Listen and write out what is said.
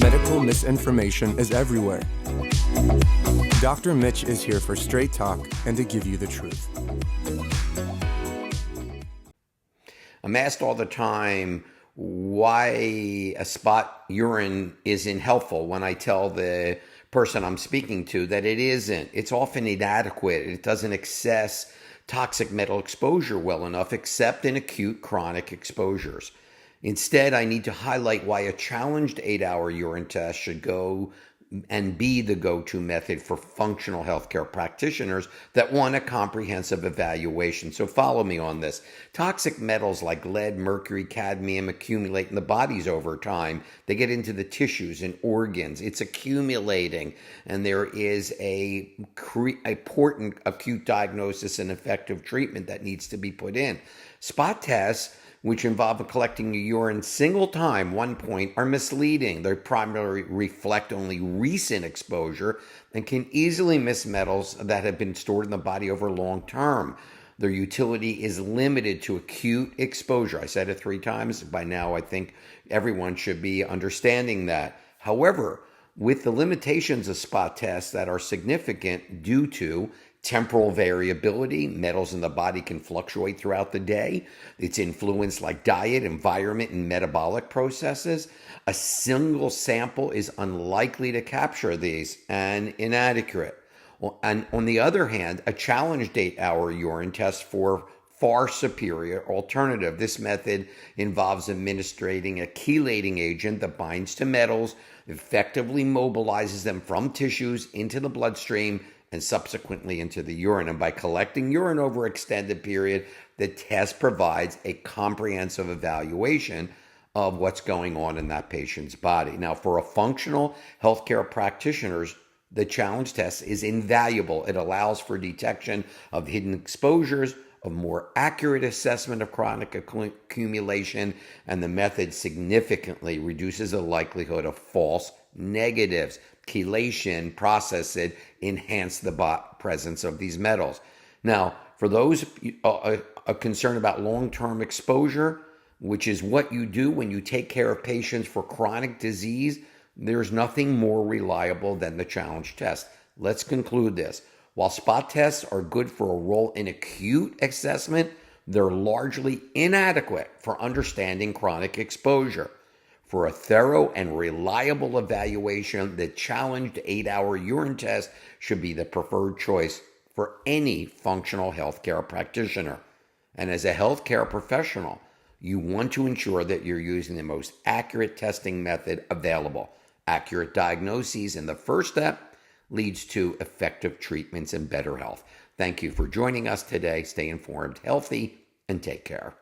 Medical misinformation is everywhere. Dr. Mitch is here for straight talk and to give you the truth. I'm asked all the time why a spot urine isn't helpful when I tell the person I'm speaking to that it isn't. It's often inadequate. It doesn't access toxic metal exposure well enough, except in acute chronic exposures. Instead, I need to highlight why a challenged 8-hour urine test should go and be the go-to method for functional healthcare practitioners that want a comprehensive evaluation. So follow me on this. Toxic metals like lead, mercury, cadmium accumulate in the bodies over time. They get into the tissues and organs. It's accumulating, and there is a important acute diagnosis and effective treatment that needs to be put in. Spot tests, which involve collecting urine single time, one point, are misleading. They primarily reflect only recent exposure and can easily miss metals that have been stored in the body over long term. Their utility is limited to acute exposure. I said it 3 times. By now, I think everyone should be understanding that. However, with the limitations of spot tests that are significant due to temporal variability, metals in the body can fluctuate throughout the day. It's influenced like diet, environment, and metabolic processes. A single sample is unlikely to capture these and inadequate. And on the other hand, a challenged 8-hour urine test for far superior alternative. This method involves administering a chelating agent that binds to metals, effectively mobilizes them from tissues into the bloodstream, and subsequently into the urine. And by collecting urine over an extended period, the test provides a comprehensive evaluation of what's going on in that patient's body. Now, for a functional healthcare practitioners, the challenge test is invaluable. It allows for detection of hidden exposures, a more accurate assessment of chronic accumulation, and the method significantly reduces the likelihood of false negatives. Chelation processes enhance the presence of these metals. Now, for those concerned about long-term exposure, which is what you do when you take care of patients for chronic disease, there's nothing more reliable than the challenge test. Let's conclude this. While spot tests are good for a role in acute assessment, they're largely inadequate for understanding chronic exposure. For a thorough and reliable evaluation, the challenged 8-hour urine test should be the preferred choice for any functional healthcare practitioner. And as a healthcare professional, you want to ensure that you're using the most accurate testing method available. Accurate diagnoses in the first step leads to effective treatments and better health. Thank you for joining us today. Stay informed, healthy, and take care.